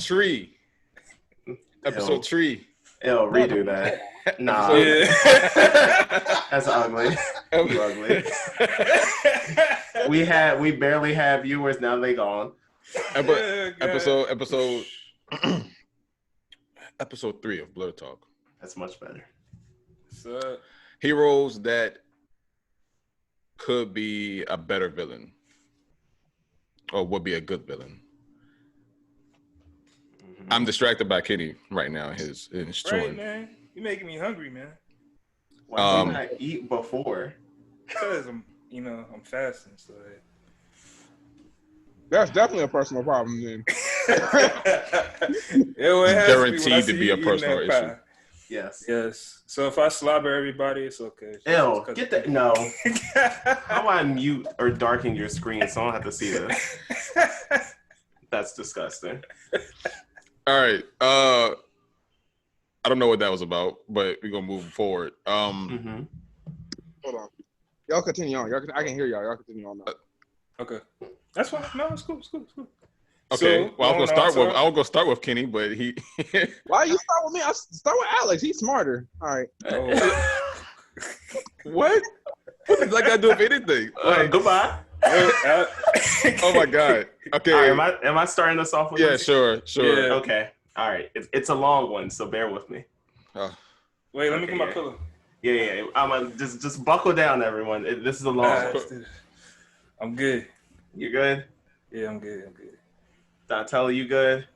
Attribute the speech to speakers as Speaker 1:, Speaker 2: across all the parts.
Speaker 1: tree. Episode 3.
Speaker 2: Ew, redo that. Nah. That's ugly. Ugly. We barely have viewers, now they gone.
Speaker 1: Episode 3 of Blerd Talk.
Speaker 2: That's much better.
Speaker 3: So,
Speaker 1: heroes that could be a better villain. Or would be a good villain. I'm distracted by Kenny right now. His
Speaker 3: right, man. You're making me hungry, man.
Speaker 2: Why did I eat before?
Speaker 3: Because I'm fasting. So
Speaker 4: that's definitely a personal problem, then.
Speaker 1: Guaranteed to be a personal issue.
Speaker 2: Yes.
Speaker 3: So if I slobber everybody, it's okay.
Speaker 2: Ew, get that. No. How do I mute or darken your screen so I don't have to see this? That's disgusting.
Speaker 1: All right. I don't know what that was about, but we're gonna move forward.
Speaker 4: Hold on. Y'all continue on. I can hear y'all. Y'all continue on now.
Speaker 3: Okay. That's fine. No, it's cool.
Speaker 1: Okay.
Speaker 3: So,
Speaker 1: well, I'll go start with Kenny, but he.
Speaker 4: Why you start with me? I'll start with Alex. He's smarter. All right.
Speaker 3: Oh.
Speaker 1: What? What does that got to do with anything?
Speaker 2: Goodbye.
Speaker 1: Oh my God. Okay.
Speaker 2: All right, am I starting us off with this?
Speaker 1: Sure.
Speaker 2: Yeah. Okay. All right. It's a long one, so bear with me.
Speaker 3: Wait, let me get my pillow.
Speaker 2: Yeah. I'm just buckle down, everyone. This is a long one.
Speaker 3: I'm good.
Speaker 2: You good?
Speaker 3: Yeah, I'm good.
Speaker 2: Donatello, you good?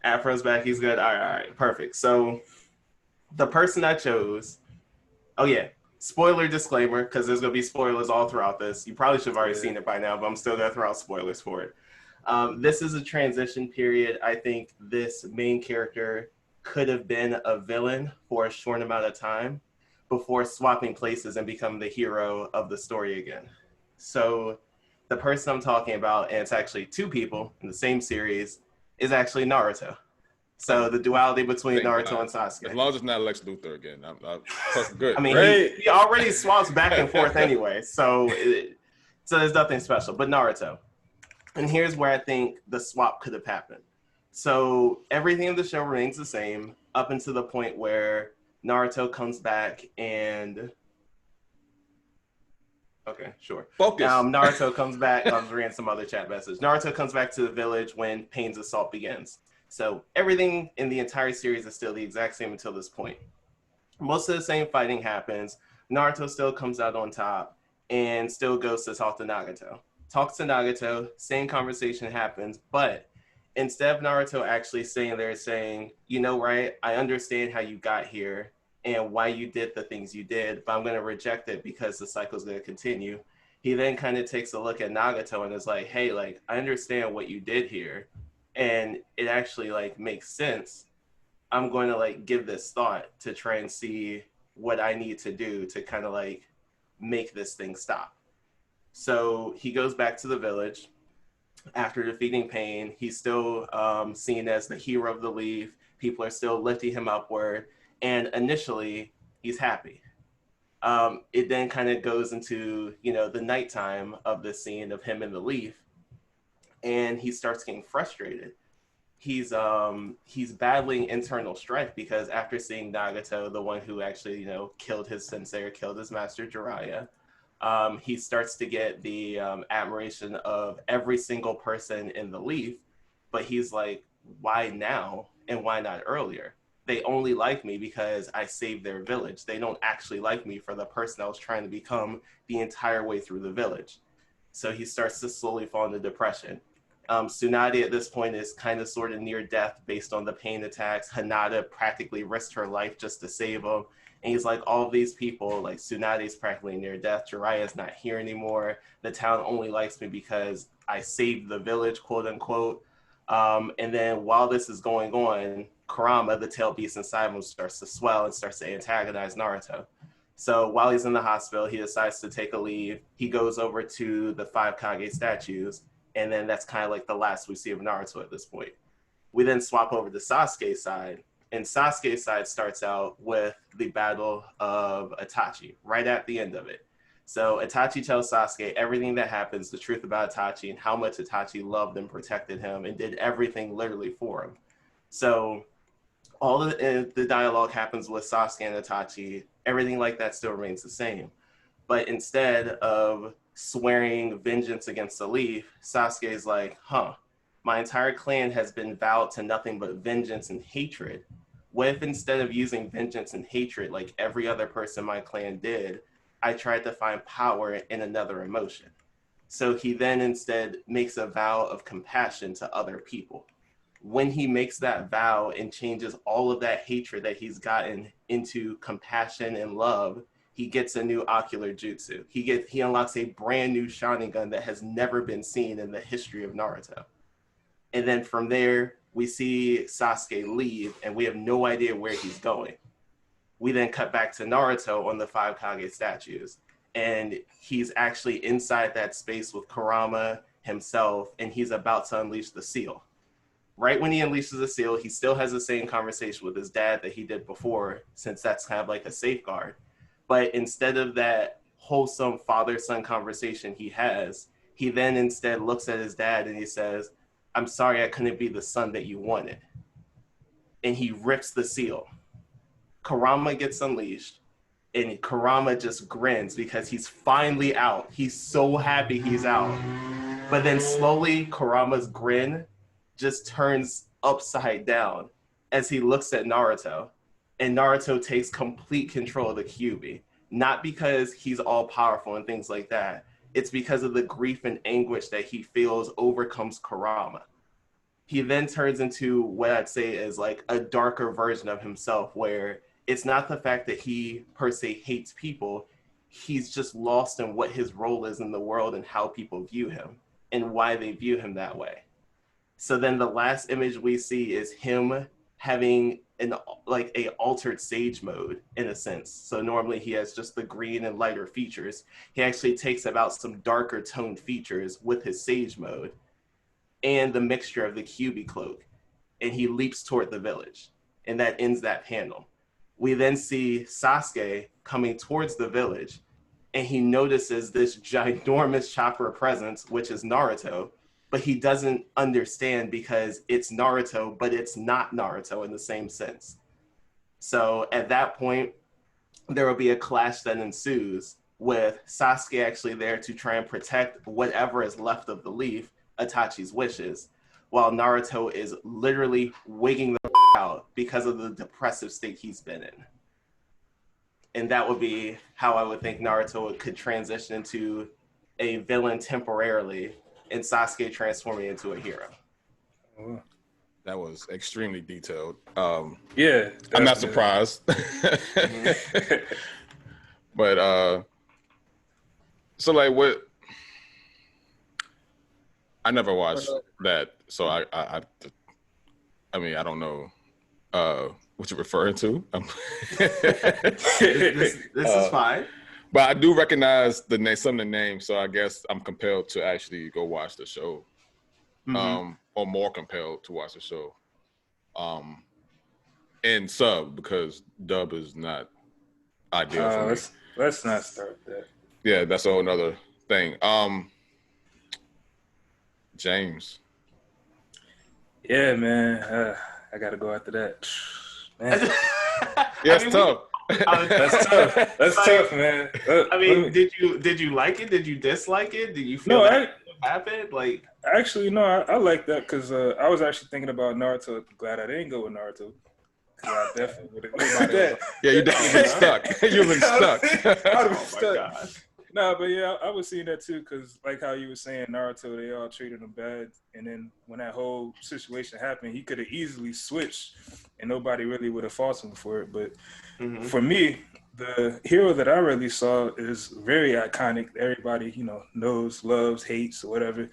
Speaker 2: Afro's back. He's good. All right. Perfect. So the person I chose. Oh yeah. Spoiler disclaimer, because there's going to be spoilers all throughout this. You probably should have already seen it by now, but I'm still going to throw out spoilers for it. This is a transition period. I think this main character could have been a villain for a short amount of time before swapping places and becoming the hero of the story again. So the person I'm talking about, and it's actually two people in the same series, is actually Naruto. So the duality between Naruto and Sasuke.
Speaker 1: As long as it's not Lex Luthor again, I'm good.
Speaker 2: I mean, he already swaps back and forth anyway, so there's nothing special. But Naruto, and here's where I think the swap could have happened. So everything in the show remains the same up until the point where Naruto comes back and. Okay, sure.
Speaker 1: Focus.
Speaker 2: Naruto comes back. I was reading some other chat message. Naruto comes back to the village when Pain's assault begins. So everything in the entire series is still the exact same until this point. Most of the same fighting happens. Naruto still comes out on top and still goes to talk to Nagato. Talks to Nagato, same conversation happens, but instead of Naruto actually saying there, saying, you know, right, I understand how you got here and why you did the things you did, but I'm going to reject it because the cycle's going to continue. He then kind of takes a look at Nagato and is like, hey, like, I understand what you did here. And it actually like makes sense. I'm going to like give this thought to try and see what I need to do to kind of like make this thing stop. So he goes back to the village after defeating Pain. He's still seen as the hero of the leaf. People are still lifting him upward. And initially he's happy. It then kind of goes into, the nighttime of the scene of him in the leaf. And he starts getting frustrated. He's battling internal strife because after seeing Nagato, the one who actually, killed his sensei or killed his master Jiraiya, he starts to get the admiration of every single person in the leaf. But he's like, why now and why not earlier? They only like me because I saved their village. They don't actually like me for the person I was trying to become the entire way through the village. So he starts to slowly fall into depression. Tsunade at this point is kind of sort of near death based on the Pain attacks. Hinata practically risked her life just to save him. And he's like, all of these people, like Tsunade's practically near death. Jiraiya's not here anymore. The town only likes me because I saved the village, quote unquote. And then while this is going on, Kurama, the tail beast inside him, starts to swell and starts to antagonize Naruto. So while he's in the hospital, he decides to take a leave. He goes over to the 5 Kage statues. And then that's kind of like the last we see of Naruto at this point. We then swap over to Sasuke's side. And Sasuke's side starts out with the battle of Itachi, right at the end of it. So Itachi tells Sasuke everything that happens, the truth about Itachi, and how much Itachi loved and protected him and did everything literally for him. So all of the dialogue happens with Sasuke and Itachi. Everything like that still remains the same. But instead of swearing vengeance against the Leaf, Sasuke is like, my entire clan has been vowed to nothing but vengeance and hatred. What if instead of using vengeance and hatred like every other person in my clan did, I tried to find power in another emotion? So he then instead makes a vow of compassion to other people. When he makes that vow and changes all of that hatred that he's gotten into compassion and love, he gets a new ocular jutsu. He unlocks a brand new Sharingan that has never been seen in the history of Naruto. And then from there, we see Sasuke leave, and we have no idea where he's going. We then cut back to Naruto on the 5 Kage statues, and he's actually inside that space with Kurama himself, and he's about to unleash the seal. Right when he unleashes the seal, he still has the same conversation with his dad that he did before, since that's kind of like a safeguard. But instead of that wholesome father-son conversation he has, he then instead looks at his dad and he says, "I'm sorry I couldn't be the son that you wanted." And he rips the seal. Kurama gets unleashed, and Kurama just grins because he's finally out. He's so happy he's out. But then slowly, Kurama's grin just turns upside down as he looks at Naruto. And Naruto takes complete control of the Kyuubi. Not because he's all powerful and things like that. It's because of the grief and anguish that he feels overcomes Kurama. He then turns into what I'd say is like a darker version of himself, where it's not the fact that he per se hates people. He's just lost in what his role is in the world and how people view him and why they view him that way. So then the last image we see is him having a altered sage mode in a sense. So normally he has just the green and lighter features. He actually takes about some darker toned features with his sage mode and the mixture of the Kyuubi cloak. And he leaps toward the village. And that ends that panel. We then see Sasuke coming towards the village, and he notices this ginormous chakra presence, which is Naruto, but he doesn't understand because it's Naruto, but it's not Naruto in the same sense. So at that point, there will be a clash that ensues with Sasuke actually there to try and protect whatever is left of the leaf, Itachi's wishes, while Naruto is literally wigging the out because of the depressive state he's been in. And that would be how I would think Naruto could transition into a villain temporarily and Sasuke transforming into a hero.
Speaker 1: That was extremely detailed.
Speaker 3: Yeah,
Speaker 1: I'm not surprised. But so like what? I never watched that, so I mean I don't know what you're referring to.
Speaker 2: This is fine.
Speaker 1: But I do recognize the name, some of the names, so I guess I'm compelled to actually go watch the show, or more compelled to watch the show, in sub because dub is not ideal for me.
Speaker 3: Let's not start that.
Speaker 1: Yeah, that's a whole nother thing. James.
Speaker 3: Yeah, man. I gotta go after that. Man.
Speaker 1: Yeah, it's tough.
Speaker 3: That's tough. That's tough, man.
Speaker 2: I mean, did you like it? Did you dislike it? Did you feel that happened? Like,
Speaker 3: actually, no, I like that because I was actually thinking about Naruto. Glad I didn't go with Naruto. I definitely would have gone with that.
Speaker 1: Yeah, you definitely been stuck. You've been stuck.
Speaker 3: I'd have stuck. God. Nah, but yeah, I was seeing that too because, like how you were saying, Naruto, they all treated him bad, and then when that whole situation happened, he could have easily switched, and nobody really would have fought him for it. But for me, the hero that I really saw is very iconic. Everybody, knows, loves, hates, or whatever. And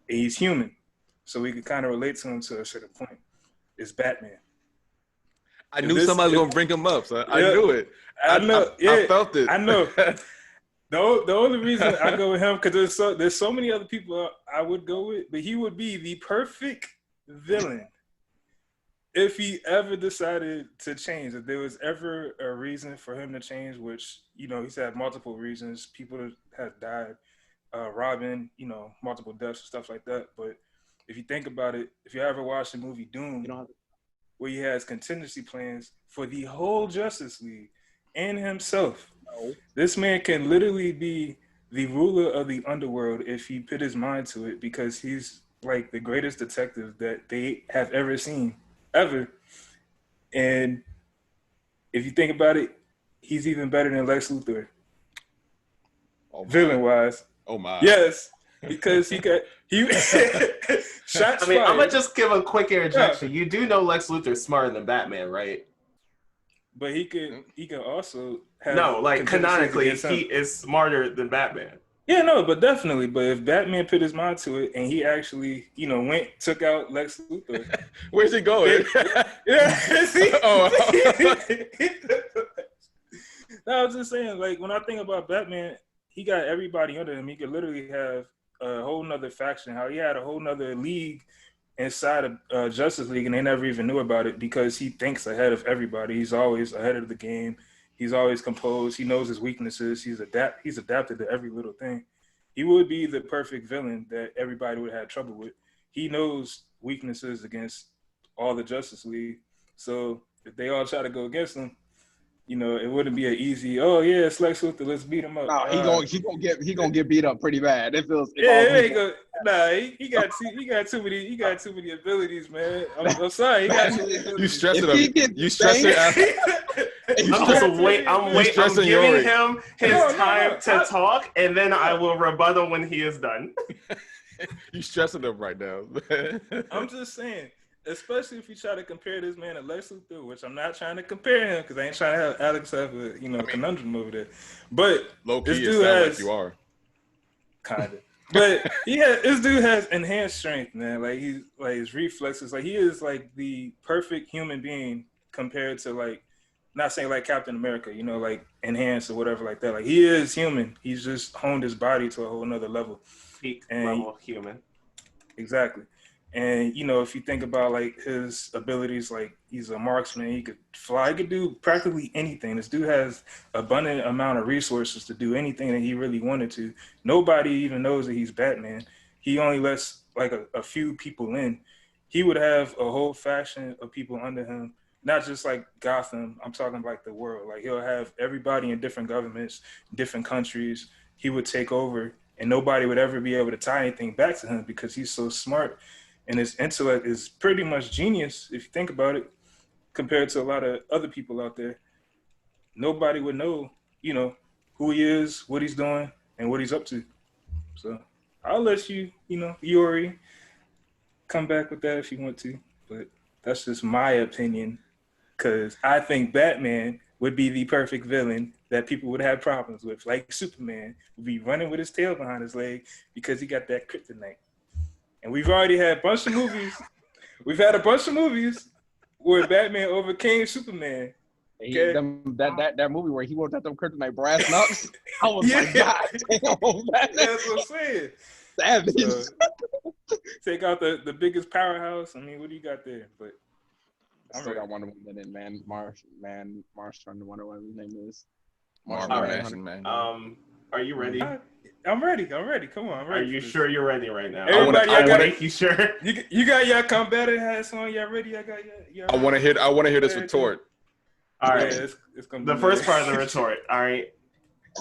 Speaker 3: he's human, so we could kind of relate to him to a certain point. It's Batman.
Speaker 1: I knew somebody was gonna bring him up, so I knew it.
Speaker 3: I know.
Speaker 1: I felt it.
Speaker 3: I know. The only reason I go with him because there's so many other people I would go with, but he would be the perfect villain if he ever decided to change. If there was ever a reason for him to change, which he's had multiple reasons. People have died, Robin, multiple deaths and stuff like that. But if you think about it, if you ever watched the movie Doom, where he has contingency plans for the whole Justice League and himself.
Speaker 4: No.
Speaker 3: This man can literally be the ruler of the underworld if he put his mind to it, because he's like the greatest detective that they have ever seen, ever. And if you think about it, he's even better than Lex Luthor, villain wise.
Speaker 1: Oh my.
Speaker 3: Yes, because he shots
Speaker 2: I mean,
Speaker 3: fired.
Speaker 2: I'm gonna just give a quick interjection. You do know Lex Luthor's smarter than Batman, right?
Speaker 3: But he can also have
Speaker 2: No, like
Speaker 3: contingencies
Speaker 2: canonically,
Speaker 3: against him.
Speaker 2: he is smarter than Batman.
Speaker 3: Yeah, no, but definitely. But if Batman put his mind to it and he actually, took out Lex Luthor.
Speaker 1: Where's he going?
Speaker 3: See?
Speaker 1: Oh.
Speaker 3: No, I was just saying, like, when I think about Batman, he got everybody under him. He could literally have a whole nother faction. How he had a whole nother league inside of Justice League, and they never even knew about it because he thinks ahead of everybody. He's always ahead of the game. He's always composed. He knows his weaknesses. He's adapted to every little thing. He would be the perfect villain that everybody would have trouble with. He knows weaknesses against all the Justice League. So if they all try to go against him, it wouldn't be an easy, oh yeah, it's Lex Luthor, let's beat him up.
Speaker 4: No, he gonna get beat up pretty bad. It feels.
Speaker 3: He got too many abilities, man. I'm sorry, he got too many abilities.
Speaker 1: You stressing him. You stressing him.
Speaker 2: I'm giving him his time to talk, and then I will rebuttal when he is done.
Speaker 1: You stressing him right now.
Speaker 3: I'm just saying, especially if you try to compare this man to Lex Luthor, which I'm not trying to compare him because I ain't trying to have Alex have a conundrum over there. But
Speaker 1: low key,
Speaker 3: this dude
Speaker 1: like you are
Speaker 3: kind of. But this dude has enhanced strength, man. Like he's like his reflexes, like he is like the perfect human being compared to like, not saying like Captain America, like enhanced or whatever like that. Like he is human. He's just honed his body to a whole nother level.
Speaker 2: Peak level human.
Speaker 3: Exactly. And, if you think about, like, his abilities, like, he's a marksman, he could fly, he could do practically anything. This dude has abundant amount of resources to do anything that he really wanted to. Nobody even knows that he's Batman. He only lets, like, a few people in. He would have a whole faction of people under him, not just, like, Gotham. I'm talking, like, the world. Like, he'll have everybody in different governments, different countries. He would take over, and nobody would ever be able to tie anything back to him because he's so smart. And his intellect is pretty much genius, if you think about it, compared to a lot of other people out there. Nobody would know, who he is, what he's doing, and what he's up to. So I'll let you, Yuri, come back with that if you want to. But that's just my opinion, because I think Batman would be the perfect villain that people would have problems with. Like Superman would be running with his tail behind his leg because he got that kryptonite. And we've already had a bunch of movies. We've had a bunch of movies where Batman overcame Superman. Okay?
Speaker 4: That movie where he worked at them kryptonite brass knucks. I was like, God damn,
Speaker 3: that's what I'm saying.
Speaker 4: Savage.
Speaker 3: Take out the biggest powerhouse. I mean, what do you got there? But
Speaker 4: I still got Wonder Woman in it, Marsh trying to wonder what his name is.
Speaker 1: Man.
Speaker 2: Are you ready?
Speaker 3: I'm ready. Come on, I'm ready.
Speaker 2: Are you sure you're ready right now?
Speaker 3: Everybody,
Speaker 2: I want to make you sure.
Speaker 3: You got your combatant hats on. Y'all ready?
Speaker 1: I want to hear this retort.
Speaker 2: All right.
Speaker 3: Yeah, it's gonna
Speaker 2: the
Speaker 3: be
Speaker 2: first part of the retort. All right.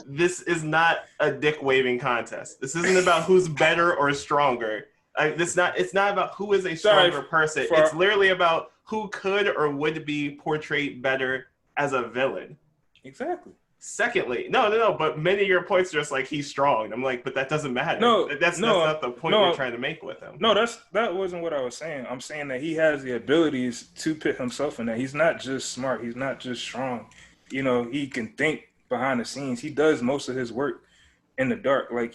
Speaker 2: This is not a dick waving contest. This isn't about who's better or stronger. It's not about who is a stronger person. It's literally about who could or would be portrayed better as a villain.
Speaker 3: Exactly.
Speaker 2: Secondly, no, but many of your points are just like he's strong. I'm like, but that doesn't matter. That's not the point you're trying to make with him.
Speaker 3: No, that wasn't what I was saying. I'm saying that he has the abilities to put himself in that. He's not just smart. He's not just strong. He can think behind the scenes. He does most of his work in the dark. Like,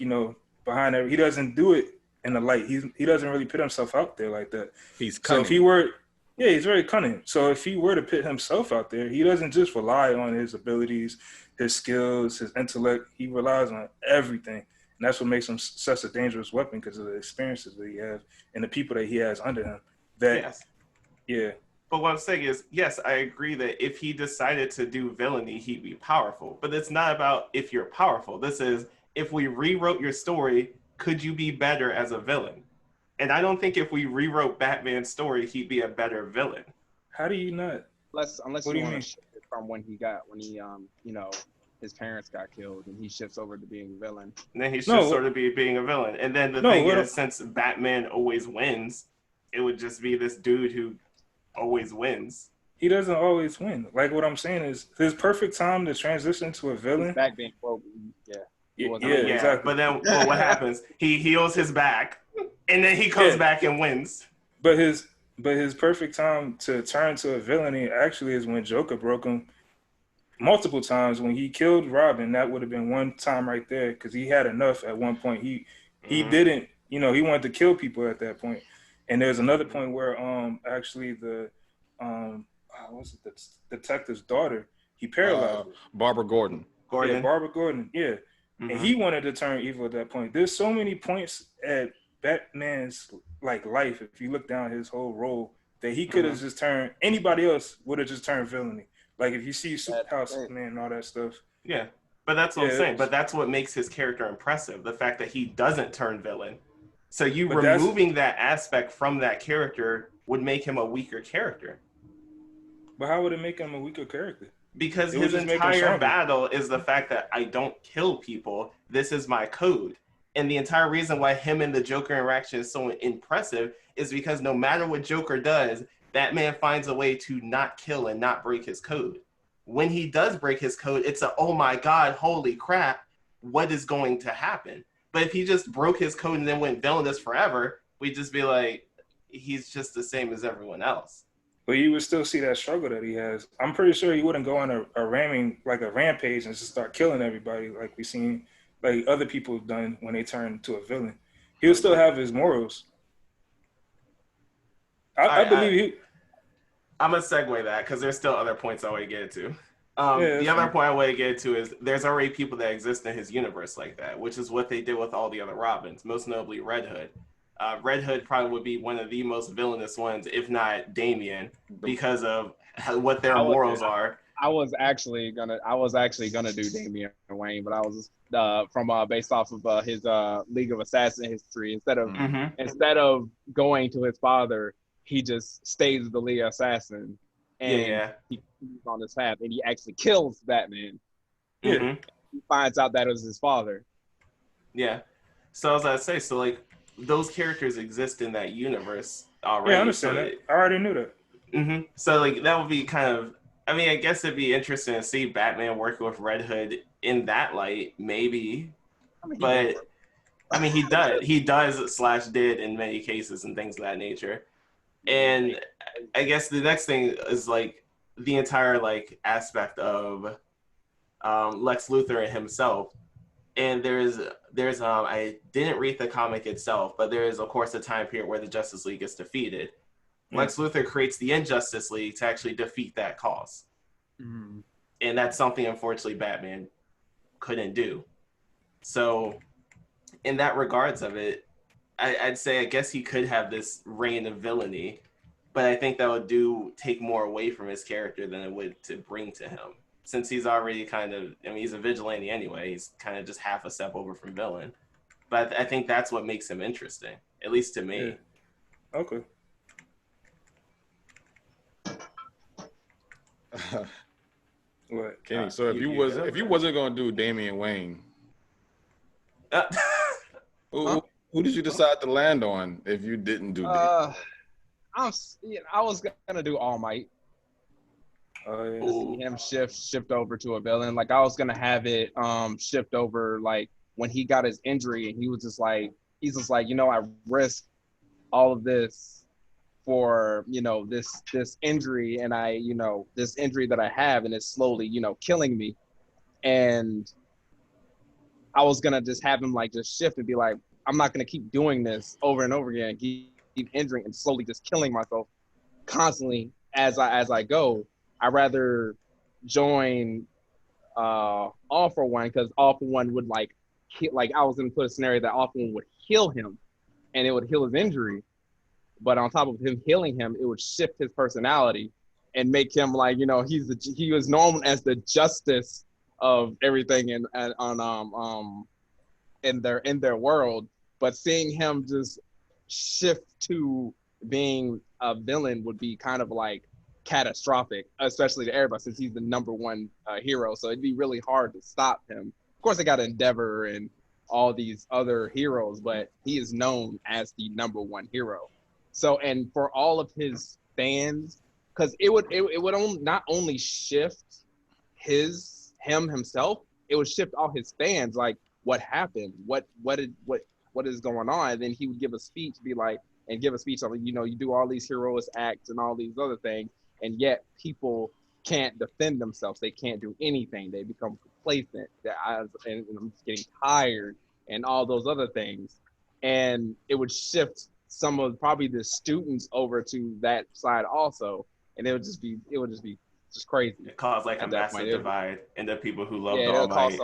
Speaker 3: behind he doesn't do it in the light. He doesn't really put himself out there like that.
Speaker 1: He's cunning.
Speaker 3: So he's very cunning. So if he were to put himself out there, he doesn't just rely on his abilities, his skills, his intellect. He relies on everything. And that's what makes him such a dangerous weapon, because of the experiences that he has and the people that he has under him. Yeah.
Speaker 2: But what I'm saying is, yes, I agree that if he decided to do villainy, he'd be powerful. But it's not about if you're powerful. This is, if we rewrote your story, could you be better as a villain? And I don't think if we rewrote Batman's story, he'd be a better villain.
Speaker 3: How do you not?
Speaker 4: Unless
Speaker 3: What do
Speaker 4: you
Speaker 3: you
Speaker 4: want
Speaker 3: mean?
Speaker 4: to shift it from when he you know, his parents got killed and he shifts over to being a villain.
Speaker 2: And then he's
Speaker 3: No,
Speaker 2: just sort of being a villain. And then the
Speaker 3: no.
Speaker 2: thing
Speaker 3: What?
Speaker 2: is, since Batman always wins, it would just be this dude who always wins.
Speaker 3: He doesn't always win. Like what I'm saying is his perfect time to transition to a
Speaker 4: His
Speaker 3: villain.
Speaker 4: back being broken. Yeah. He
Speaker 3: Yeah,
Speaker 4: wasn't
Speaker 2: I
Speaker 3: yeah,
Speaker 2: mean, yeah,
Speaker 3: exactly.
Speaker 2: but what happens? He heals his back, and then he comes
Speaker 3: Yeah,
Speaker 2: back and wins.
Speaker 3: but his perfect time to turn to a villainy actually is when Joker broke him multiple times. When he killed Robin, that would have been one time right there because he had enough at one point. He
Speaker 2: Mm-hmm.
Speaker 3: didn't, he wanted to kill people at that point. And there's another point where actually the what's it, the detective's daughter, he paralyzed her.
Speaker 1: Barbara Gordon.
Speaker 3: Yeah,
Speaker 2: Gordon.
Speaker 3: Barbara Gordon. Yeah. And
Speaker 2: Mm-hmm.
Speaker 3: he wanted to turn evil at that point. There's so many points at Batman's like life, if you look down his whole role, that he could have just turned, anybody else would have just turned villainy. Like if you see Superhouse Superman and all that stuff.
Speaker 2: Yeah, but that's what I'm
Speaker 3: Yeah,
Speaker 2: saying. But that's what makes his character impressive. The fact that he doesn't turn villain. So you
Speaker 3: But that's-
Speaker 2: removing that aspect from that character would make him a weaker character.
Speaker 3: But how would it make him a weaker character?
Speaker 2: Because
Speaker 3: It would
Speaker 2: his
Speaker 3: just make him
Speaker 2: entire
Speaker 3: stronger.
Speaker 2: battle is the fact that I don't kill people. This is my code. And the entire reason why him and the Joker interaction is so impressive is because no matter what Joker does, Batman finds a way to not kill and not break his code. When he does break his code, it's a, oh my God, holy crap, what is going to happen? But if he just broke his code and then went villainous forever, we'd just be like, he's just the same as everyone else.
Speaker 3: But you would still see that struggle that he has. I'm pretty sure he wouldn't go on a rampage and just start killing everybody like we seen like other people have done when they turn to a villain. He'll still have his morals. I believe
Speaker 2: I'm going to segue that because there's still other points I want to get into.
Speaker 3: Yeah,
Speaker 2: the other
Speaker 3: fine.
Speaker 2: point I want to get into is there's already people that exist in his universe like that, which is what they did with all the other Robins, most notably Red Hood. Red Hood probably would be one of the most villainous ones, if not Damian, because of what their morals are.
Speaker 4: I was actually gonna do Damian Wayne, but I was from based off of his League of Assassins history. Instead of going to his father, he just stays the League Assassin, and he's on his path, and he actually kills Batman.
Speaker 2: Mm-hmm.
Speaker 4: He finds out that it was his father.
Speaker 2: Yeah. So as I say, so like those characters exist in that universe already.
Speaker 3: Yeah, I understand that. I already knew that.
Speaker 2: Mm-hmm. So like that would be kind of, I mean, I guess it'd be interesting to see Batman working with Red Hood in that light, maybe. But I mean, he does / did in many cases and things of that nature. And I guess the next thing is like the entire like aspect of Lex Luthor and himself. And there's I didn't read the comic itself, but there is of course a time period where the Justice League is defeated. Lex Luthor creates the Injustice League to actually defeat that cause. Mm-hmm. And that's something, unfortunately, Batman couldn't do. So, in that regards of it, I'd say I guess he could have this reign of villainy, but I think that would take more away from his character than it would to bring to him. Since he's already he's a vigilante anyway, he's kind of just half a step over from villain. But I think that's what makes him interesting, at least to me.
Speaker 3: Yeah. Okay. What?
Speaker 1: Kenny, so if you wasn't gonna do Damian Wayne, who did you decide to land on if you didn't do Damian?
Speaker 4: I was gonna do All Might. See him shift over to a villain. Like I was gonna have it shift over like when he got his injury and he's just like, I risked all of this for this injury, and this injury that I have, and it's slowly killing me. And I was gonna just have him like just shift and be like, I'm not gonna keep doing this over and over again, keep injuring and slowly just killing myself constantly as I go. I'd rather join All for One, because All for One would like I was gonna put a scenario that All for One would heal him and it would heal his injury. But on top of him healing him, it would shift his personality and make him like, he was known as the justice of everything in their world. But seeing him just shift to being a villain would be kind of like catastrophic, especially to everybody since he's the number one hero. So it'd be really hard to stop him. Of course, they got Endeavor and all these other heroes, but he is known as the number one hero. So, and for all of his fans, because it would not only shift him himself, it would shift all his fans. Like, what happened? What is going on? And then he would give a speech, on, you know, you do all these heroic acts and all these other things, and yet people can't defend themselves. They can't do anything. They become complacent. And I'm just getting tired and all those other things. And it would shift some of probably the students over to that side also. And it would just be crazy.
Speaker 2: It caused like a massive divide in the people who loved All Might.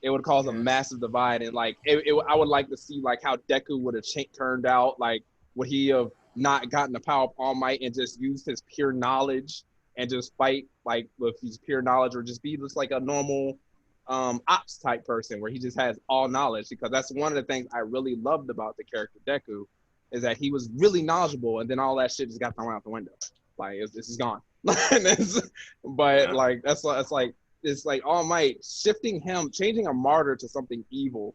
Speaker 4: It would cause a massive divide. And like, I would like to see like how Deku would have turned out. Like, would he have not gotten the power of All Might and just used his pure knowledge and just fight like with his pure knowledge, or just be just like a normal ops type person where he just has all knowledge? Because that's one of the things I really loved about the character Deku, is that he was really knowledgeable, and then all that shit just got thrown out the window. Like, this is gone. But like that's like it's like All Might shifting him, changing a martyr to something evil,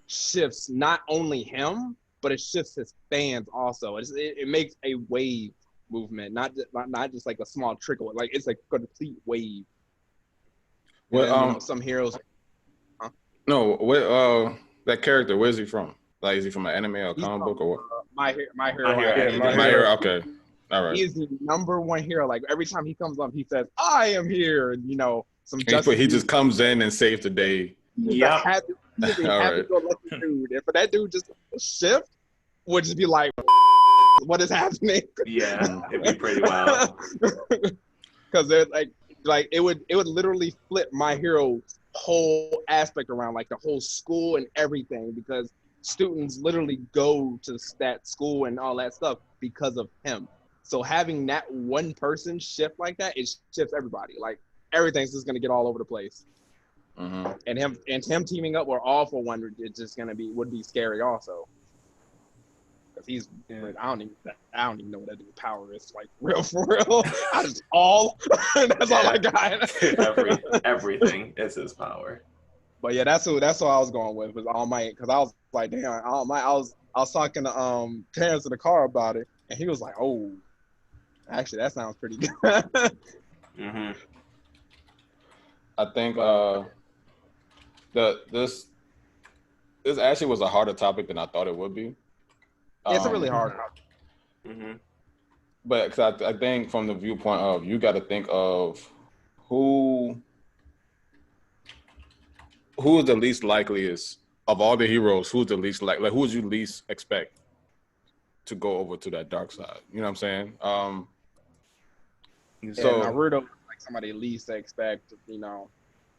Speaker 4: shifts not only him, but it shifts his fans also. It makes a wave movement, not just like a small trickle. Like, it's like a complete wave.
Speaker 1: Well,
Speaker 4: then, some heroes.
Speaker 1: No, that character, where's he from? Like, is he from an anime or comic book or what?
Speaker 4: My Hero.
Speaker 1: My Hero. Okay, all right.
Speaker 4: He is the number one hero. Like, every time he comes up, he says, "I am here," and you know,
Speaker 1: he just comes in and saves the day.
Speaker 4: Yeah. He's a happy-go-lucky dude, and for that dude just shift, would just be like, what is happening?
Speaker 2: Yeah, it'd be pretty wild.
Speaker 4: Because they're like it would literally flip My Hero's whole aspect around, like the whole school and everything, because students literally go to that school and all that stuff because of him. So having that one person shift like that, it shifts everybody. Like, everything's just gonna get all over the place.
Speaker 1: Mm-hmm.
Speaker 4: And him teaming up with All For One, it's just would be scary also. Because I don't even know what that dude's power is. Like, real for real. I just that's all I got.
Speaker 2: Everything is his power.
Speaker 4: But yeah, that's what I was going with, was All Might. Because I was like, damn, All Might. I was talking to Terrence in the car about it, and he was like, oh, actually, that sounds pretty good.
Speaker 2: Mm-hmm.
Speaker 1: I think this actually was a harder topic than I thought it would be.
Speaker 4: It's a really hard topic.
Speaker 2: Mm-hmm.
Speaker 1: But cause I think from the viewpoint of, you got to think of who is the least likeliest of all the heroes. Who's the least like who would you least expect to go over to that dark side? You know what I'm saying?
Speaker 4: So Naruto, like somebody least expect, you know.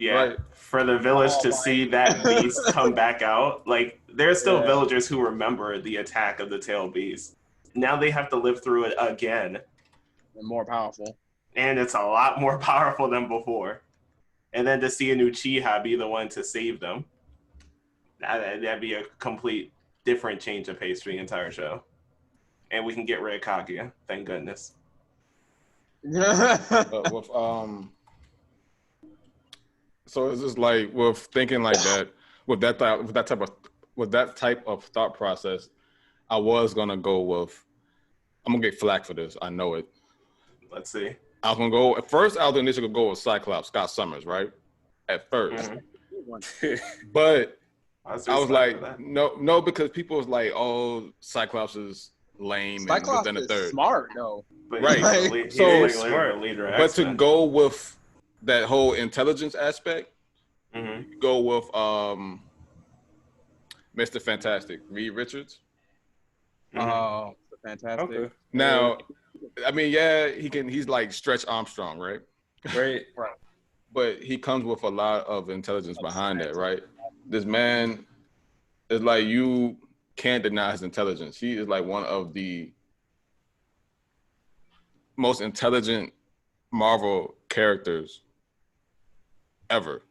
Speaker 2: Yeah,
Speaker 1: right.
Speaker 2: For the village to see that beast come back out, like, there's still villagers who remember the attack of the tail beast. Now they have to live through it again.
Speaker 4: And more powerful.
Speaker 2: And it's a lot more powerful than before. And then to see a new Uchiha be the one to save them, that'd be a complete different change of pace for the entire show. And we can get rid of Kaguya, thank goodness.
Speaker 1: But with so it's just like, with thinking like that, with that type of thought process, I was gonna go with, I'm gonna get flack for this, I know it.
Speaker 2: Let's see.
Speaker 1: I was gonna go at first. I was initially gonna go with Cyclops, Scott Summers, right? At first, but I was like, no, because people was like, oh, Cyclops is lame.
Speaker 4: Cyclops and within
Speaker 1: is
Speaker 4: smart though,
Speaker 1: right?
Speaker 2: So smart leader.
Speaker 1: But to go with that whole intelligence aspect,
Speaker 2: mm-hmm.
Speaker 1: go with Mr. Fantastic, Reed Richards.
Speaker 4: Oh, Fantastic.
Speaker 3: Okay.
Speaker 1: Now, I mean, yeah, he's like Stretch Armstrong, right?
Speaker 3: Right.
Speaker 1: But he comes with a lot of intelligence behind that, right? This man is like, you can't deny his intelligence. He is like one of the most intelligent Marvel characters ever.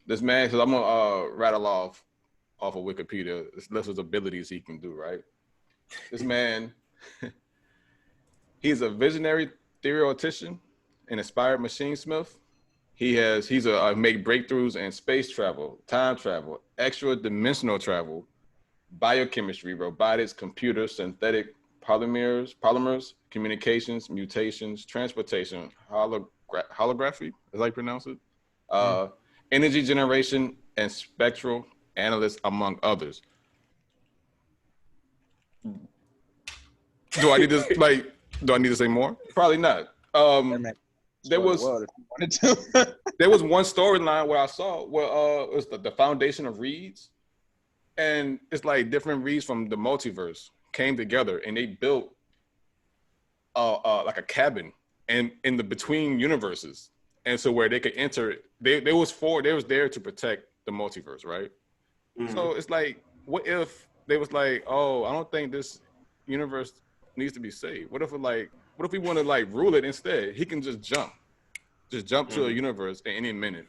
Speaker 1: This man, because I'm gonna rattle off of Wikipedia, this list of abilities he can do, right? This man He's a visionary theoretician, an inspired machinesmith. He's made breakthroughs in space travel, time travel, extra dimensional travel, biochemistry, robotics, computers, synthetic polymers, communications, mutations, transportation, holography, as I pronounce it, energy generation, and spectral analysts, among others. Do I need to say more? Probably not. There was one storyline where I saw where it was the foundation of reeds, and it's like different reeds from the multiverse came together and they built like a cabin and in the between universes, and so where they could enter. They was there to protect the multiverse, right? Mm-hmm. So it's like, what if they was like, oh, I don't think this universe needs to be saved. What if we want to like rule it instead? He can just jump to a universe at any minute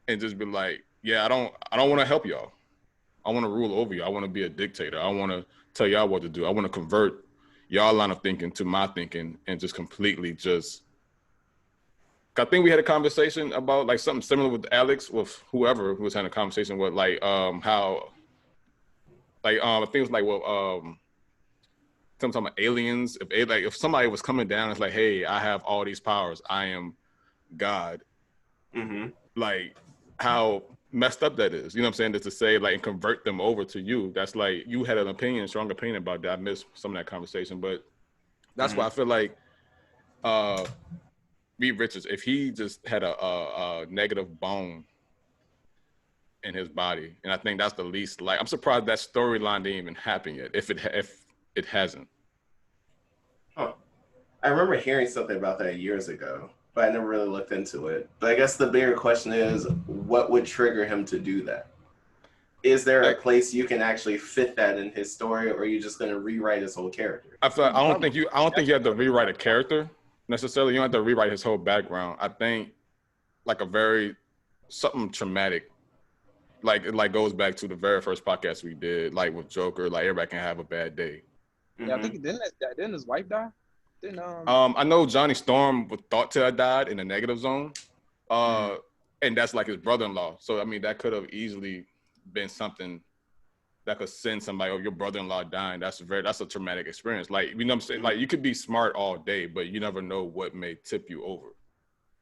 Speaker 1: and just be like, yeah, I don't want to help y'all. I want to rule over you. I want to be a dictator. I want to tell y'all what to do. I want to convert y'all line of thinking to my thinking and just completely just. I think we had a conversation about like something similar with Alex, with whoever who was having a conversation with like how like I think it was like something about aliens. If somebody was coming down, it's like, hey, I have all these powers. I am God. Mm-hmm. Like how messed up that is. You know what I'm saying? Just to say like and convert them over to you. That's like you had an opinion, a strong opinion about that. I missed some of that conversation, but that's why I feel like Reed Richards, if he just had a negative bone in his body, and I think that's the least like I'm surprised that storyline didn't even happen yet. If it hasn't.
Speaker 2: Huh. I remember hearing something about that years ago, but I never really looked into it. But I guess the bigger question is, what would trigger him to do that? Is there a place you can actually fit that in his story, or are you just going to rewrite his whole character?
Speaker 1: I don't think you have to rewrite a character necessarily. You don't have to rewrite his whole background. I think like something traumatic. Like it like goes back to the very first podcast we did, like with Joker. Like everybody can have a bad day.
Speaker 4: Yeah, I think didn't his wife die?
Speaker 1: I know Johnny Storm was thought to have died in the negative zone, and that's like his brother-in-law. So I mean, that could have easily been something that could send somebody, oh, your brother-in-law dying. That's a traumatic experience. Like, you know what I'm saying? Like you could be smart all day, but you never know what may tip you over.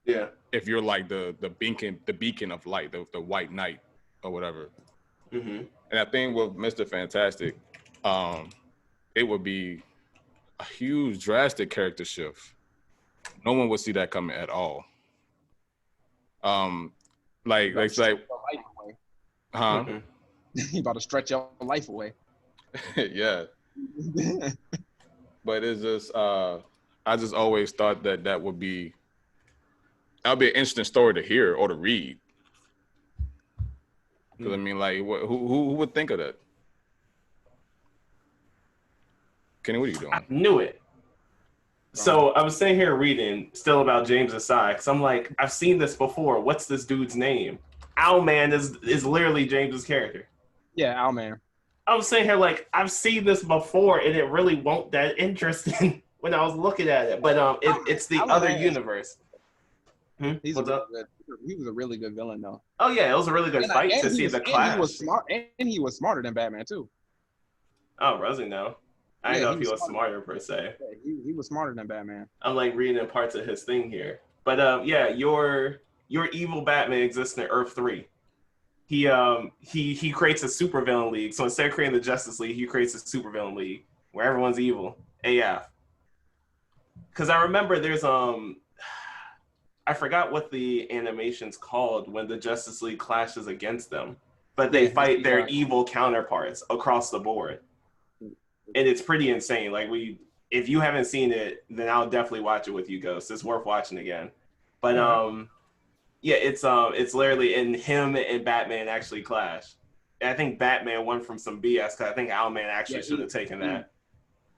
Speaker 2: Yeah.
Speaker 1: If you're like the beacon of light, the white knight or whatever. Mm-hmm. And I think with Mr. Fantastic, it would be a huge, drastic character shift. No one would see that coming at all. Like, huh?
Speaker 4: You about to stretch your life away.
Speaker 1: Yeah. But it's just, I just always thought that would be an interesting story to hear or to read. Because I mean, like, who would think of that? Kenny, what are you doing?
Speaker 2: I knew it. So I was sitting here reading still about James Asai, because I'm like, I've seen this before. What's this dude's name? Owlman is literally James's character.
Speaker 4: Yeah, Owlman.
Speaker 2: I was sitting here like, I've seen this before, and it really won't that interesting when I was looking at it. But it's the other universe.
Speaker 4: He was a really good villain, though.
Speaker 2: Oh yeah, it was a really good fight to see the clash.
Speaker 4: And he was smarter than Batman too.
Speaker 2: Oh, was he now? I didn't know if he was smarter per se.
Speaker 4: Yeah, he was smarter than Batman.
Speaker 2: I'm like reading parts of his thing here, but yeah, your evil Batman exists in Earth 3. He creates a supervillain league. So instead of creating the Justice League, he creates a supervillain league where everyone's evil AF. Because I remember there's I forgot what the animation's called when the Justice League clashes against them, but they fight their evil counterparts across the board. And it's pretty insane. Like if you haven't seen it, then I'll definitely watch it with you, Ghost. It's worth watching again. But yeah, it's literally, and him and Batman actually clash. And I think Batman won from some BS because I think Owlman actually should have taken that.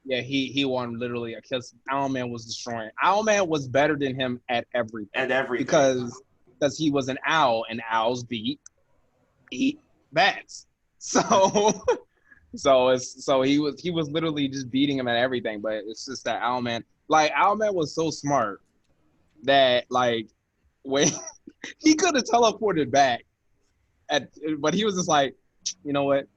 Speaker 4: Yeah, he won literally because Owlman was destroying. Owlman was better than him at everything. Because he was an owl, and owls eat bats. So he was literally just beating him at everything. But it's just that Owlman, Like Owlman was so smart that like when he could have teleported back, but he was just like, you know what,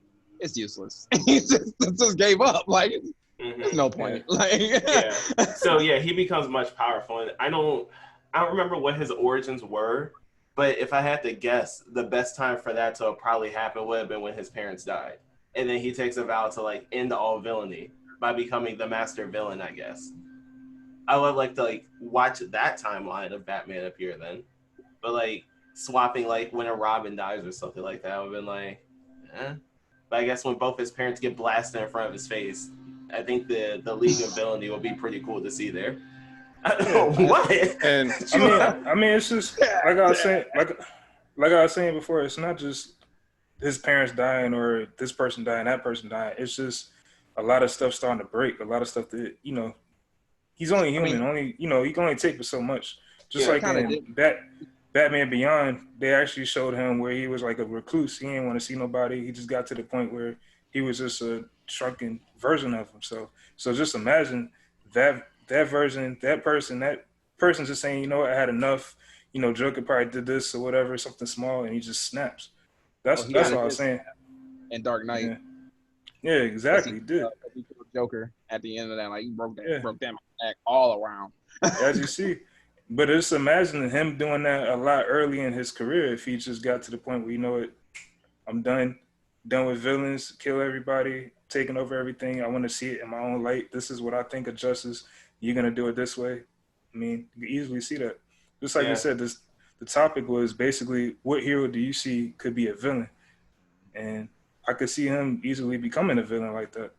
Speaker 4: it's useless. He just gave up. Like there's no point.
Speaker 2: Yeah.
Speaker 4: Like
Speaker 2: yeah. So yeah, he becomes much powerful, and I don't remember what his origins were, but if I had to guess, the best time for that to probably happen would have been when his parents died, and then he takes a vow to like end all villainy by becoming the master villain, I guess. I would like to like watch that timeline of Batman appear then, but like swapping like when a Robin dies or something like that, I would have been like, eh. But I guess when both his parents get blasted in front of his face, I think the League of Villainy will be pretty cool to see there. What?
Speaker 1: And
Speaker 3: I mean, it's just like I was saying, like I was saying before. It's not just his parents dying or this person dying, that person dying. It's just a lot of stuff starting to break. A lot of stuff that he's only human. He can only take for so much. Just like in Batman Beyond, they actually showed him where he was like a recluse. He didn't want to see nobody. He just got to the point where he was just a shrunken version of himself. So just imagine that version, that person's just saying, you know what, I had enough. Joker probably did this or whatever, something small, and he just snaps. That's what I was saying.
Speaker 4: In Dark Knight.
Speaker 3: Yeah, exactly. He did.
Speaker 4: He killed Joker at the end of that. Like he broke that back all around.
Speaker 3: As you see. But just imagine him doing that a lot early in his career if he just got to the point where, you know what, I'm done with villains, kill everybody, taking over everything. I want to see it in my own light. This is what I think of justice. You're going to do it this way. I mean, you can easily see that. Just like you said, the topic was basically what hero do you see could be a villain? And I could see him easily becoming a villain like that.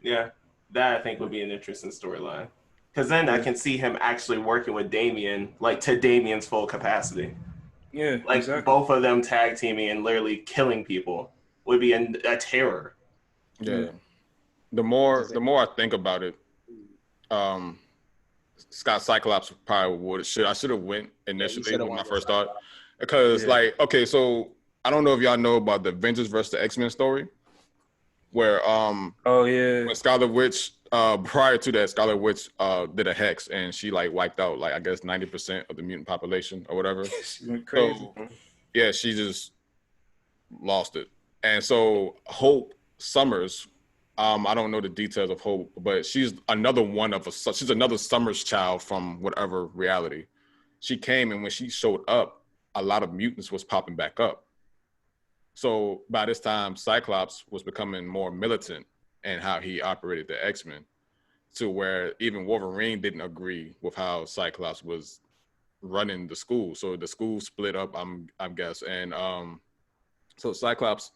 Speaker 2: Yeah, that I think would be an interesting storyline. Because then I can see him actually working with Damian, like to Damian's full capacity.
Speaker 3: Yeah,
Speaker 2: like
Speaker 3: exactly.
Speaker 2: Both of them tag teaming and literally killing people would be a terror.
Speaker 1: Yeah. The more I think about it, Scott Cyclops probably I should have went initially when I first thought, because so I don't know if y'all know about the Avengers versus the X-Men story, where when Scarlet Witch prior to that, Scarlet Witch did a hex and she like wiped out like I guess 90% of the mutant population or whatever.
Speaker 3: She went crazy.
Speaker 1: So, yeah, she just lost it. And so Hope Summers, I don't know the details of Hope, but she's another she's another Summers child from whatever reality. She came, and when she showed up, a lot of mutants was popping back up. So by this time, Cyclops was becoming more militant in how he operated the X-Men, to where even Wolverine didn't agree with how Cyclops was running the school. So the school split up, I guess. And so Cyclops,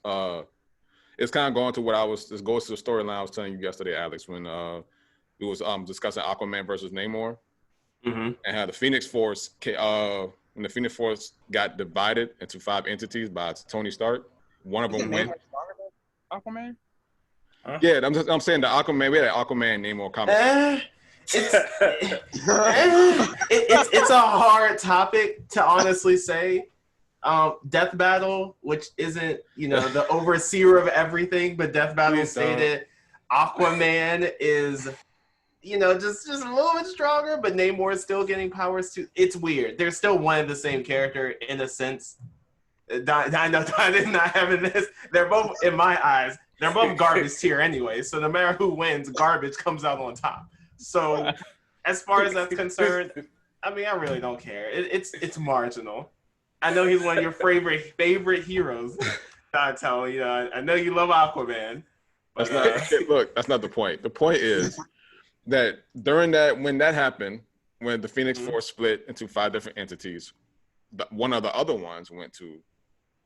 Speaker 1: it's kind of going to this goes to the storyline I was telling you yesterday, Alex, when we was discussing Aquaman versus Namor, and how the Phoenix Force, when the Phoenix Force got divided into 5 entities by Tony Stark, one of them went.
Speaker 4: Aquaman?
Speaker 1: Huh? Yeah, I'm saying the Aquaman. We had an Aquaman Namor comic.
Speaker 2: It's a hard topic to honestly say. Death Battle, which isn't the overseer of everything, but Death Battle stated Aquaman is just a little bit stronger, but Namor is still getting powers too. It's weird. They're still one and the same character in a sense. I know I did not having this. They're both, in my eyes, they're both garbage tier anyway. So no matter who wins, garbage comes out on top. So as far as that's concerned, I mean, I really don't care. It's marginal. I know he's one of your favorite heroes. I tell you, I know you love Aquaman. But,
Speaker 1: look, that's not the point. The point is that when that happened, when the Phoenix Force split into 5 different entities, one of the other ones went to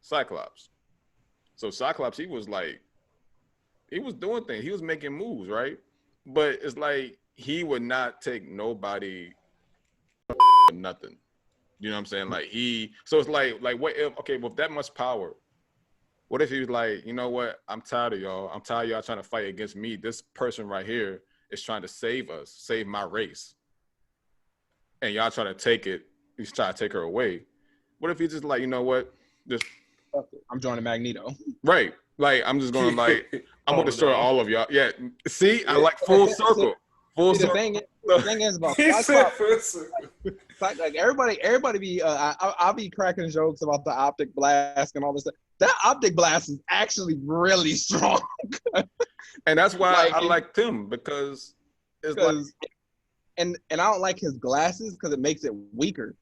Speaker 1: Cyclops. So Cyclops, he was doing things. He was making moves, right? But it's like he would not take nobody nothing. You know what I'm saying? Like so it's like what if, with that much power, what if he was like, you know what? I'm tired of y'all. I'm tired of y'all trying to fight against me. This person right here is trying to save us, save my race. And y'all trying to take it. He's trying to take her away. What if he's just like, you know what?
Speaker 4: I'm joining Magneto.
Speaker 1: Right. Like, I'm just going to I'm going to destroy all of y'all. Yeah. See, I like full circle. Full circle.
Speaker 4: The thing is about Cyclops, like everybody be I'll be cracking jokes about the optic blast and all this stuff. That optic blast is actually really strong.
Speaker 1: And that's why I liked him, because it's like,
Speaker 4: and I don't like his glasses because it makes it weaker.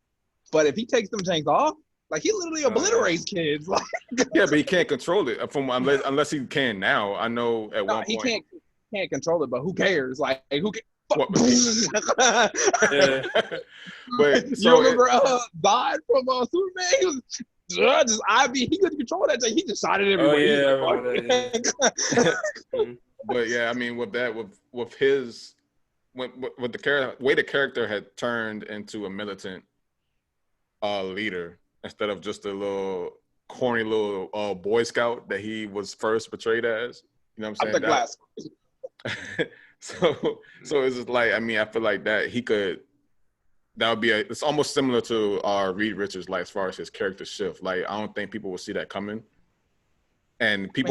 Speaker 4: But if he takes them janks off, like he literally obliterates kids. Like,
Speaker 1: yeah, but he can't control it unless he can now. I know at one point
Speaker 4: he can't control it, but who cares? Like who cares?
Speaker 1: But
Speaker 4: you remember Bond from Superman? He was just he couldn't control that thing. He just shot it everywhere.
Speaker 3: Oh yeah,
Speaker 1: But yeah, I mean, with the way the character had turned into a militant leader instead of just a little corny little Boy Scout that he was first portrayed as. You know what I'm saying?
Speaker 4: Glass.
Speaker 1: So it's just like, I mean, I feel like that would be it's almost similar to Reed Richards, like as far as his character shift. Like I don't think people will see that coming. And he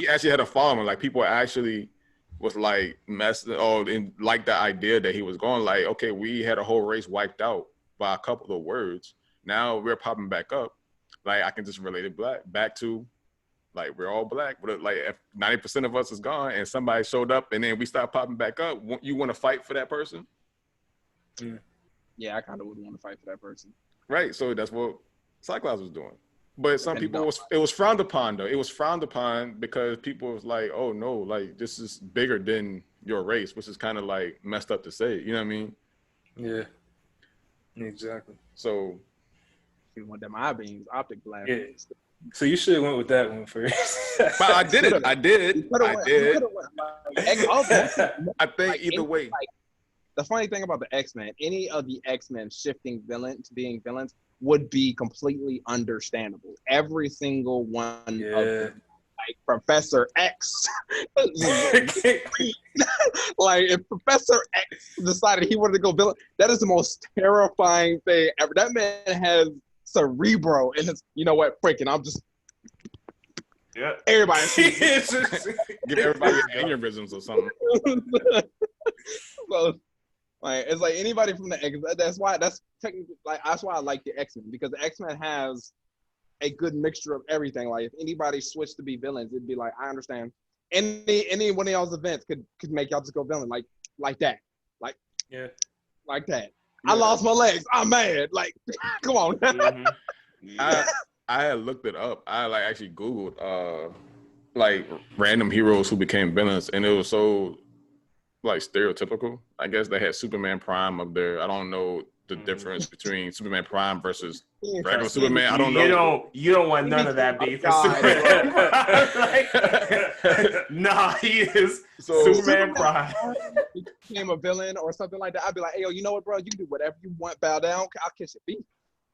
Speaker 1: actually had a following. Like people actually was like and like the idea that he was going like, okay, we had a whole race wiped out by a couple of words. Now we're popping back up. Like I can just relate it back to like we're all black. But like if 90% of us is gone and somebody showed up and then we start popping back up, you want to fight for that person?
Speaker 4: Yeah, I kind of would want to fight for that person.
Speaker 1: Right. So that's what Cyclops was doing. But some people it was frowned upon though. It was frowned upon because people was like, oh no, like this is bigger than your race, which is kind of like messed up to say. You know what I mean?
Speaker 3: Yeah. Exactly.
Speaker 1: So
Speaker 4: you want them eye beams, optic blast.
Speaker 3: Yeah. So you should have went with that one first.
Speaker 1: But I did it. I did. I think either way.
Speaker 4: Like, the funny thing about the X-Men, any of the X-Men shifting villain to being villains would be completely understandable. Every single one of them, like Professor X. Like if Professor X decided he wanted to go villain, that is the most terrifying thing ever. That man has Cerebro and his, you know what, freaking, I'm just everybody
Speaker 1: give everybody aneurysms or something.
Speaker 4: So like it's like anybody from the X, that's why I like the X-Men, because the X-Men has a good mixture of everything. Like if anybody switched to be villains, it'd be like, I understand. Any one of y'all's events could make y'all just go villain like that. Like that. I lost my legs. I'm mad. Like, come on.
Speaker 1: I had looked it up. I like actually Googled like random heroes who became villains, and it was so like stereotypical. I guess they had Superman Prime up there. I don't know the difference between Superman Prime versus regular Superman. I don't know.
Speaker 2: You don't want none of that beef. Nah, he is Superman Prime.
Speaker 4: He became a villain or something like that. I'd be like, hey, yo, you know what, bro? You can do whatever you want. Bow down. I'll kiss your feet.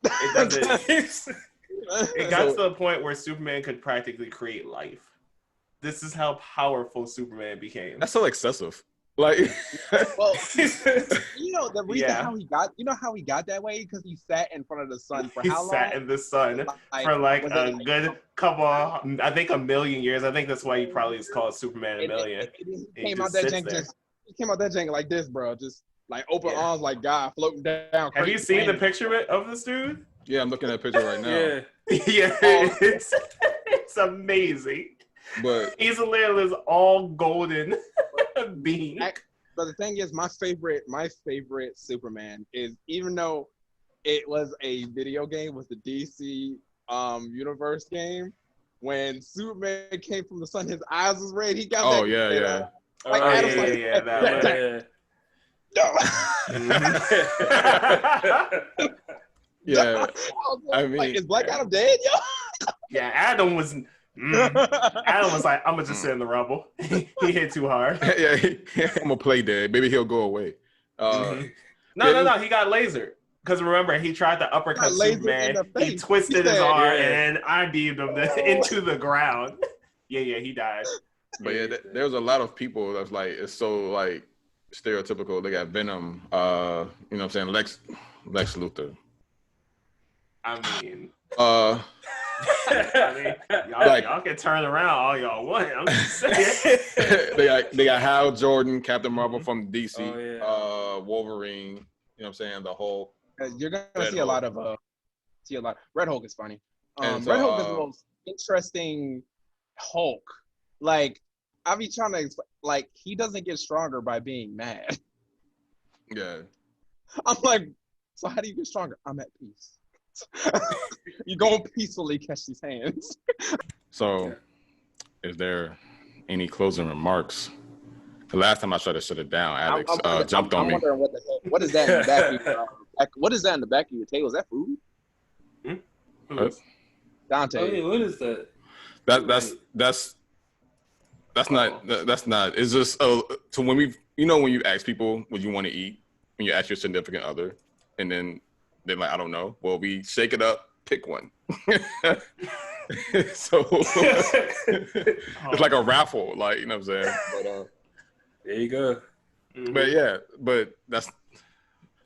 Speaker 2: It got to the point where Superman could practically create life. This is how powerful Superman became.
Speaker 1: That's so excessive. Like,
Speaker 4: well, you know the reason how he got that way, because he sat in front of the sun for how long?
Speaker 2: He sat in the sun for like a good couple, I think a million years. I think that's why he probably is called Superman a million.
Speaker 4: He came out that jank like this, bro. Just like open arms, like God floating down.
Speaker 2: Have you seen the picture of this dude?
Speaker 1: Yeah, I'm looking at a picture right now.
Speaker 2: It's amazing.
Speaker 1: But
Speaker 2: he's literally this all golden being.
Speaker 4: But the thing is, my favorite Superman is, even though it was a video game, was the DC universe game. When Superman came from the sun, his eyes was red. He got
Speaker 1: Yeah, I mean,
Speaker 4: like, is Black Adam dead, yo?
Speaker 2: Yeah, Adam was like, I'm gonna just sit in the rubble. He hit too hard.
Speaker 1: Yeah, I'm gonna play dead. Maybe he'll go away.
Speaker 2: No, he got lasered. Because remember, he tried to uppercut Superman. He twisted his arm, and I beamed him into the ground. Yeah, he died.
Speaker 1: But yeah, there's a lot of people that's like, it's so like stereotypical. They got Venom. You know what I'm saying? Lex Luthor.
Speaker 2: I mean, y'all can turn around all y'all want. I'm just saying.
Speaker 1: they got Hal Jordan, Captain Marvel from DC. Wolverine. You know what I'm saying? The Hulk.
Speaker 4: You're gonna see a lot of Red Hulk is funny.
Speaker 1: And
Speaker 4: Red Hulk is the most interesting Hulk. Like I be trying to like he doesn't get stronger by being mad.
Speaker 1: Yeah.
Speaker 4: I'm like, so how do you get stronger? I'm at peace. You go peacefully catch these hands.
Speaker 1: So, is there any closing remarks? The last time I tried to shut it down, Alex jumped on me.
Speaker 4: I'm wondering what is that in the back of your what is that in the back of your table? Is that food? Dante.
Speaker 5: Oh, yeah, what is that?
Speaker 1: That's not. It's just so when when you ask people what you want to eat, when you ask your significant other, and then they're like, I don't know. Well, we shake it up, pick one. So it's like a raffle, like, you know what I'm saying? But
Speaker 3: there you go.
Speaker 1: But yeah, but that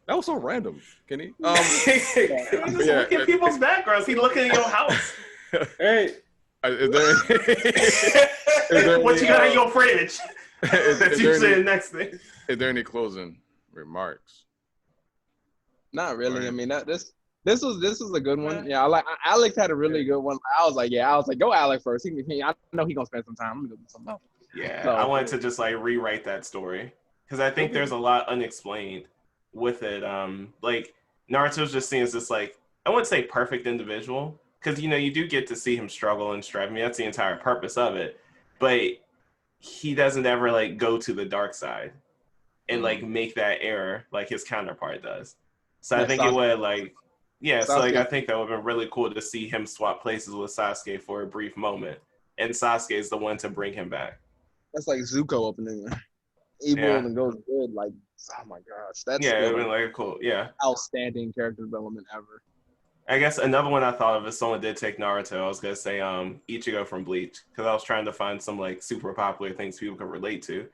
Speaker 1: was so random, Kenny.
Speaker 2: He's just looking at people's backgrounds. He's looking at your house.
Speaker 3: Hey,
Speaker 1: is there
Speaker 2: what you got in your fridge? That's usually the next thing.
Speaker 1: Is there any closing remarks?
Speaker 4: Not really. Right. I mean, this was a good one. Yeah, Alex had a really good one. I was like, go Alex first. I know he's gonna spend some time. I'm gonna do something else.
Speaker 2: Yeah, so, I wanted to just like rewrite that story because I think there's a lot unexplained with it. Like Naruto's just seen as this like I wouldn't say perfect individual because you do get to see him struggle and strive. I mean, that's the entire purpose of it. But he doesn't ever like go to the dark side and like make that error like his counterpart does. So I think it would like, so like I think that would have been really cool to see him swap places with Sasuke for a brief moment. And Sasuke is the one to bring him back.
Speaker 4: That's like Zuko opening evil and goes good. Like, oh my gosh. That's
Speaker 2: it would been like cool. Yeah.
Speaker 4: Outstanding character development ever.
Speaker 2: I guess another one I thought of is someone did take Naruto. I was going to say Ichigo from Bleach because I was trying to find some like super popular things people could relate to.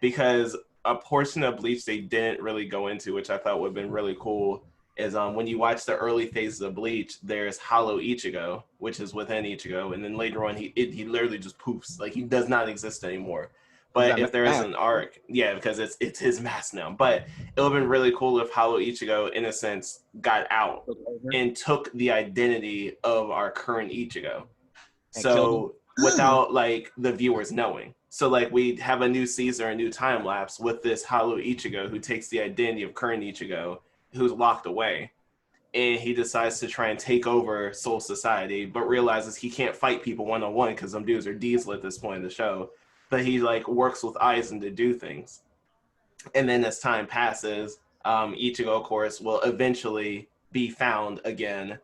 Speaker 2: Because a portion of Bleach they didn't really go into, which I thought would have been really cool, is when you watch the early phases of Bleach, there's Hollow Ichigo, which is within Ichigo, and then later on he literally just poofs, like he does not exist anymore. But if there is an arc, because it's his mask now. But it would have been really cool if Hollow Ichigo, in a sense, got out and took the identity of our current Ichigo. So without like the viewers knowing. So like we have a new season, a new time lapse with this Hollow Ichigo who takes the identity of current Ichigo, who's locked away, and he decides to try and take over Soul Society, but realizes he can't fight people one-on-one because them dudes are diesel at this point in the show. But he like works with Aizen to do things. And then as time passes, Ichigo, of course, will eventually be found again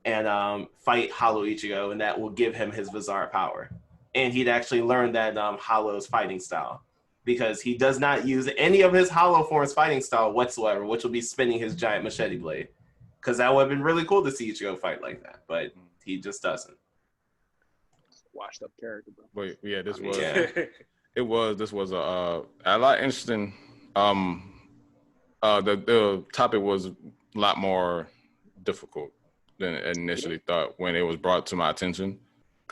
Speaker 2: and fight Hollow Ichigo, and that will give him his bizarre power. And he'd actually learn that Hollow's fighting style, because he does not use any of his Hollow form's fighting style whatsoever, which will be spinning his giant machete blade. Because that would have been really cool to see Ichigo fight like that, but he just doesn't.
Speaker 4: Washed up character, bro.
Speaker 1: But yeah, this was a lot interesting. The topic was a lot more difficult than I initially thought when it was brought to my attention.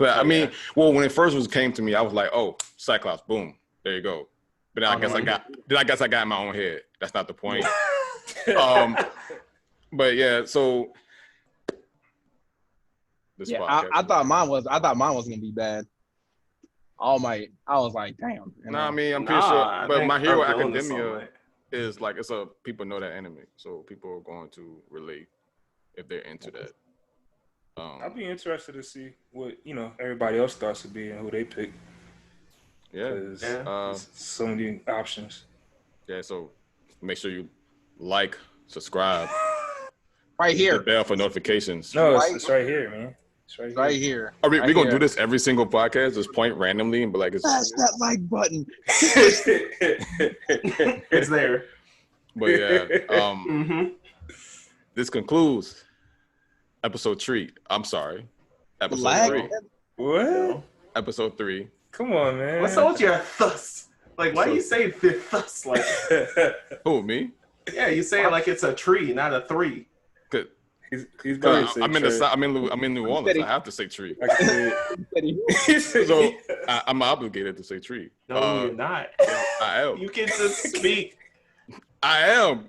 Speaker 1: I mean, when it first came to me, I was like, "Oh, Cyclops, boom, there you go." But then I guess I got in my own head. That's not the point. But yeah, so
Speaker 4: I thought mine was gonna be bad. All Might, I was like, damn.
Speaker 1: I mean, I'm pretty sure. But My Hero Academia is like people know that anime, so people are going to relate if they're into that.
Speaker 3: I'll be interested to see what everybody else starts to be and who they pick.
Speaker 1: Yeah,
Speaker 3: so many options.
Speaker 1: Yeah, so make sure you like, subscribe,
Speaker 4: right here,
Speaker 1: hit the bell for notifications.
Speaker 3: No, it's right here, man. It's right
Speaker 4: here.
Speaker 1: Are we gonna do this every single podcast? Just point randomly and be like,
Speaker 4: "Smash that like button."
Speaker 2: It's there.
Speaker 1: But yeah, this concludes episode 3. I'm sorry, episode 3.
Speaker 3: What?
Speaker 1: Episode 3.
Speaker 3: Come on, man.
Speaker 2: What's up with your thus? Like, why do you say thus like?
Speaker 1: Who, me?
Speaker 2: Yeah, you say it like it's a tree, not a 3.
Speaker 1: Good.
Speaker 3: He's going to say
Speaker 1: I'm in New Orleans. I have to say tree. So I'm obligated to say tree.
Speaker 2: No, you're not.
Speaker 1: I am.
Speaker 2: You can just speak.
Speaker 1: I am.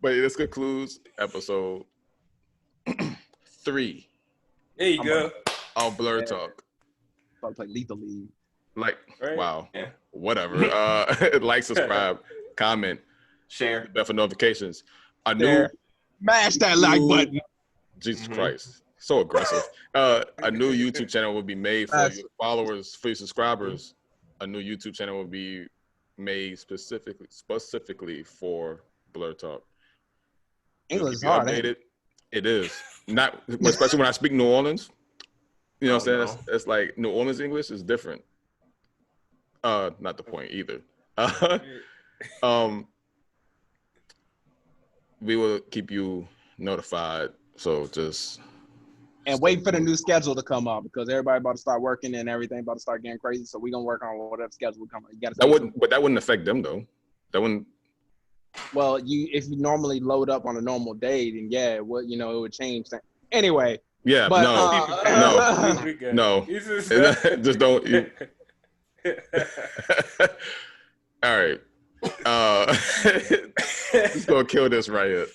Speaker 1: But this concludes episode 3.
Speaker 3: There you go.
Speaker 1: On Blerd Talk.
Speaker 4: About to play Lethal League.
Speaker 1: Like,
Speaker 3: right?
Speaker 1: Wow.
Speaker 2: Yeah.
Speaker 1: Whatever. Like, subscribe, comment,
Speaker 2: share,
Speaker 1: bell for notifications.
Speaker 4: Mash that like button.
Speaker 1: Jesus Christ. So aggressive. A new YouTube channel will be made for your followers, for your subscribers. A new YouTube channel will be made specifically for Blerd Talk.
Speaker 4: English is hard.
Speaker 1: Updated. It is. Not especially when I speak New Orleans. You know what I'm saying? It's like New Orleans English is different. Not the point either. We will keep you notified. So just
Speaker 4: wait for the new schedule to come up because everybody about to start working and everything about to start getting crazy. So we're gonna work on whatever schedule comes.
Speaker 1: But that wouldn't affect them though. That wouldn't.
Speaker 4: Well, if you normally load up on a normal day, then yeah, it would change. Anyway.
Speaker 1: Yeah,
Speaker 4: but,
Speaker 1: no. Just don't. All right. Just gonna kill this right here.